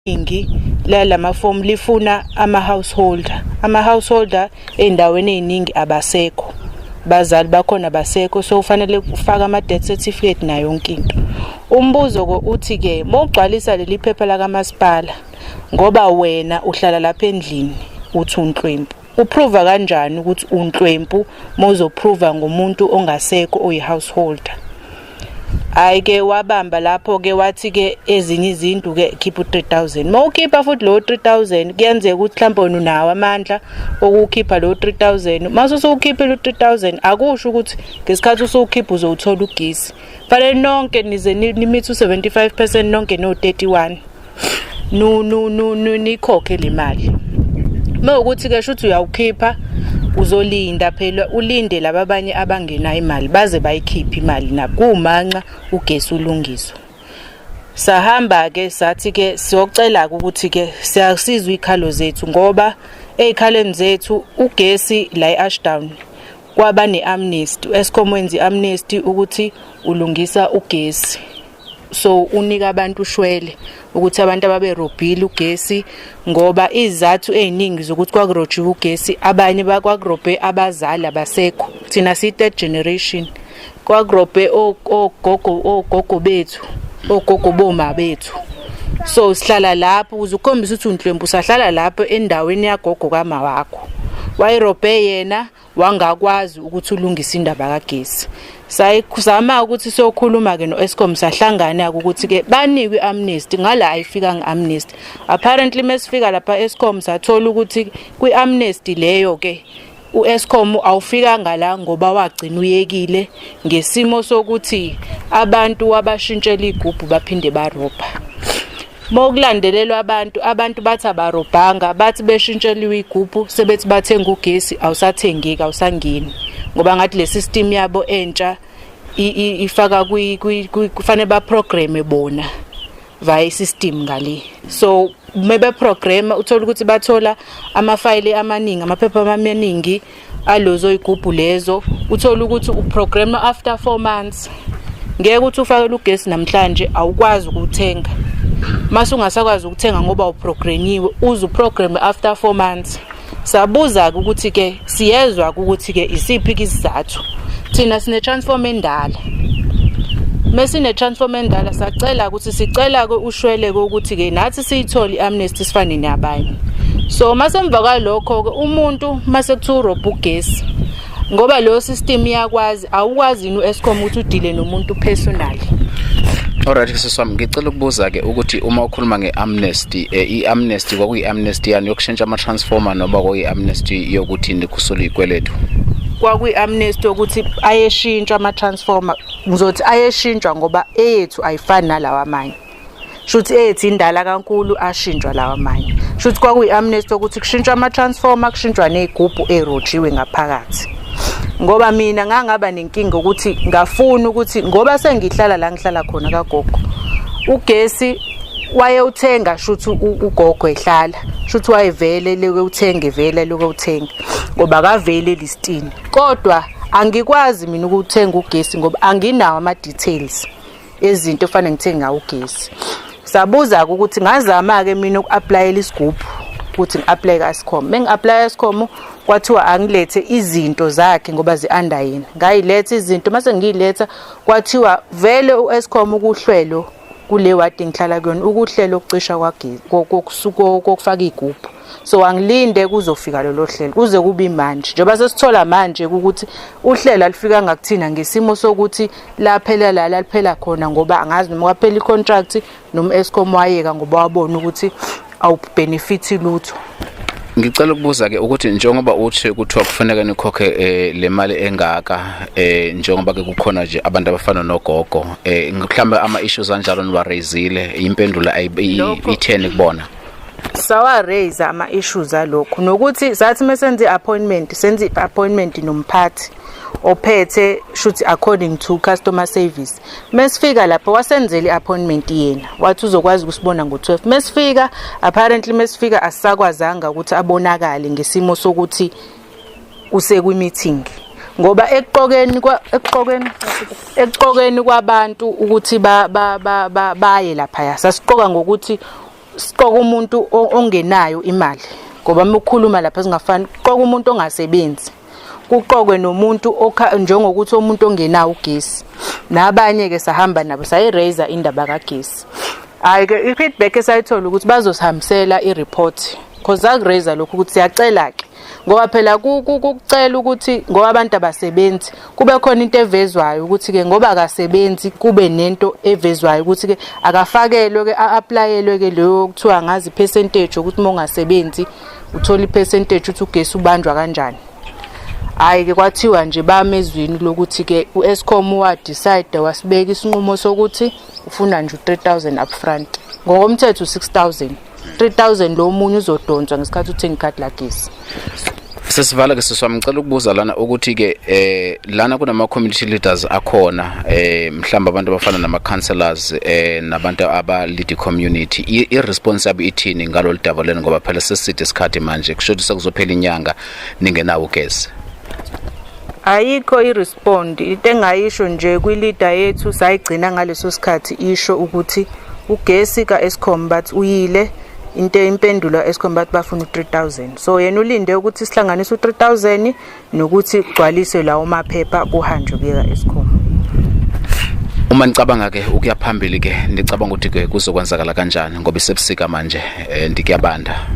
iningi lama form lifuna ama-householder ey'ndaweni ey'ningi abasekho, bazali bakhona basekho, so ufanele ufake ama-death certificate nayo yonke into. Umbuzo-ke uthi-ke mawugcwalisa leli phepha lakamasipala ngoba wena uhlala lapha endlini uthi unhlwempu, uprova kanjani ukuthi unhlwempu mawuzoprova ngomuntu ongasekho oyi-householder? Hayi-ke wabamba lapho-ke wathi-ke ezinye izinto-ke khipha u-3,000. Mawukhipha futhi lowo 3,000 kuyenzeka ukuthi mhlawumbe wena unawo amandla okuwukhipha lowo 3,000. Mase usuwukhiphile u-3,000 akusho ukuthi ngesikhathi usuwukhipha uzowuthola ugesi. Fanele nonke nize nimithe u-75% nonke no-31 nikhokhe le mali. Mawukuthi-ke shuthi uyawukhipha uzolinda phela, ulinde laba abanye abangenayo imali baze bayikhiphe imali nakumanxa ugesi ulungiswa. Sahamba-ke sathi-ke siyocela-ke ukuthi-ke siyasizwa ikhalo zethu ngoba ey'khaleni zethu ugesi la e-Ashdown kwaba ne-amnesty, u-Eskom wenza i-amnesty ukuthi ulungisa ugesi. So unika abantu ushwele ukuthi abantu ababerobhile ugesi ngoba izathu eziningi zokuthi kwakurojiwe ugesi, abanye bakwagrobhe abazali abasekho, thina si-third generation, kwagrobhe ogogo bethu, ogogo boma bethu. So sihlala lapho uzukhombisa ukuthi unhlwempu usahlala lapho endaweni yagogo kama wakho, wayirobhe yena wangakwazi ukuthi ulungise indaba kagesi. Sayikuzama ukuthi sokhuluma-ke no-Eskom sahlangana-ke ukuthi-ke banikwe i-amnesty ngala ayifika nge-amnesty. Apparently mesifika lapha Eskom sathola ukuthi kwi-amnesty leyo-ke u-Eskom awufikanga la ngoba wagcina uyekile ngesimo sokuthi abantu wabashintshela igubhu baphinde barobha. Mokulandelelwa abantu bathi abarobhanga, bathi beshintsheliwe igubhu sebethi bathenga ugesi awusathengeki, awusangeni ngoba ngathi le system yabo entsha ifaka kufanele baprogramme bona via system ngale. So maybe program uthola ukuthi bathola amafayili amaningi, amaphepha amaningi alozo igubhu lezo, uthola ukuthi uprogram after 4 months. Ngeke ukuthi ufake ugesi namhlanje awukwazi ukuthenga. Mase ungasakwazi ukuthenga ngoba uprogramiwe, uzuprogram after 4 months. Sabuza ukuthi-ke siyezwa ukuthi-ke isiphi isizathu. Thina sine transformer endala. Mesine transformer endala sacela ukuthi sicela-ke ushwele-ke ukuthi-ke nathi siyithole i-amnesty sifane nabanye. So masemva kwalokho-ke umuntu mase kuthiwa urobha ugesi ngoba leyo system iyakwazi, awukwazi yini u-Eskom ukuthi udile nomuntu personally. Alright siswami, ngicela ukubuza-ke ukuthi uma ukhuluma nge-amnesty, i-amnesty kwakuyi-amnesty yani yokushintsha ama-transformer noma kwakuyi-amnesty yokuthi nikhusule ikweletu? Kwakuyi-amnesty ukuthi ayeshintsha ama-transformer, ngizothi ayeshintshwa ngoba eyethu ayifani nalawa amanye. Shuthi eyethu indala kankulu ashintshwa lawa amanye. Shuthi kwakuyi-amnesty ukuthi kushintshwa ama-transformer, kushintshwa nezigubhu erojiwe ngaphakathi. Ngoba mina ngangaba nenkinga ukuthi ngafuna ukuthi ngoba sengihlala la ngihlala khona kagogo, ugesi wayewuthenga shuthi ugogo ehlala, shuthi wayevele leke uthenge vele leke uthenga ngoba kavele listini. Kodwa angikwazi mina ukuthenga ugesi ngoba anginawo ama details ezinto efanele ngithenge ngawo ugesi. Sabuza ukuthi ngazama-ke mina uku-applyela isigubhu ukuthi ngi-apply ka-Eskom. Mengi-apply Eskom kwathiwa angilethe izinto zakhe ngoba zi-under yena. Ngayiletha izinto, mase ngiyiletha kwathiwa vele u-Eskom ukuhlelo kule wadi ngihlala kuyona, ukuhlelo ukucisha kwagesi kokufaka igubhu. So angilinde kuzofika lolo hlelo kuze kube manje. Njengoba sesithola manje ukuthi uhlelo alifika ngakuthina ngesimo sokuthi laphela la liphela khona ngoba angazi noma kwaphela i-contract noma Eskom wayeka ngoba wabona ukuthi awubenefit lutho. Ngicela ukubuza-ke ukuthi njengoba uthi kuthiwa kufanele nikhokhe le mali engaka, njengoba-ke kukhona nje abantu abafana nogogo, mhlawumbe ama-issues anjalo niwaraisile, impendulo i-10 kubona? Sawa-raise ama-issues alokhu nokuthi sathi mesenze i-appointment nomphathi ophethe shuthi according to customer service. Mesifika lapho wasenzela i-appointment yena wathi uzokwazi ukusibona ngo-12. Mesifika apparently mesifika asisakwazanga ukuthi abonakale ngesimo sokuthi usekwi-meeting ngoba eqokeni kwabantu ukuthi baye lapha sasiqoka ngokuthi siqoka umuntu ongenayo imali ngoba ukukhuluma lapha singafani qoka umuntu ongasebenzi kuqokwe nomuntu njengokuthi umuntu ongenawo ugesi nabanye ke sahamba nabo sayiraise indaba kagesi. Hayi ke i-feedback esayithola ukuthi bazosihambisela i-report because akuraise lokho ukuthi siyacela ke ngoba phela kucela ukuthi ngoba abantu abasebenzi kube khona into evezwayo ukuthi ke ngoba akasebenzi kube nento evezwayo ukuthi ke akafakelwe ke a-applyelwe ke leyo kuthiwa ngazi percentage ukuthi mongasebenzi uthola i-percentage uthi ugesi ubanjwa kanjani. Hayi ke kwathiwa nje bamezwini lokuthi ke uEskom wa decide wasibeka isinqumo sokuthi ufuna nje u3000 upfront ngokomthetho 6000 3000 lo munye uzodonswa ngesikhathi uthenga ikhadi lagesi. Sesivala ke siswamcela ukubuza lana ukuthi ke lana kunama community leaders akhona mhlamba abantu abafana nama councillors nabantu aba lead community irresponsible ithini ngalolu daba leni ngoba phela seside isikhathi manje kusho sekuzophela inyanga ningenawo ugesi. Ayikho irespond into engayisho nje kwi-leader yethu sayigcina ngaleso sikhathi isho ukuthi ugesi kaEskom bathi uyile into impendulo Eskom bathi bafuna u3000 so yena ulinde ukuthi sihlanganise u3000 nokuthi kugcwaliswe lawo maphepha kuhanjwe kuya kaEskom. Uma nicabanga ke ukuya phambili ke nicabanga ukuthi ke kuzokwenzakala kanjani ngoba isebusika manje ndikuyabanda.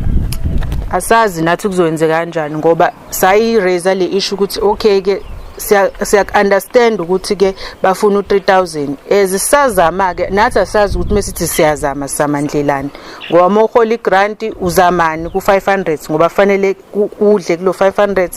Asazi nathi kuzokwenzeka kanjani ngoba sayiraise le issue ukuthi okay ke siya understand ukuthi ke bafuna u3000 ezisazama ke nathi asazi ukuthi mesithi siyazama samandlelani ngoba mohola igrant uzamani ku500 ngoba fanele udle kulo 500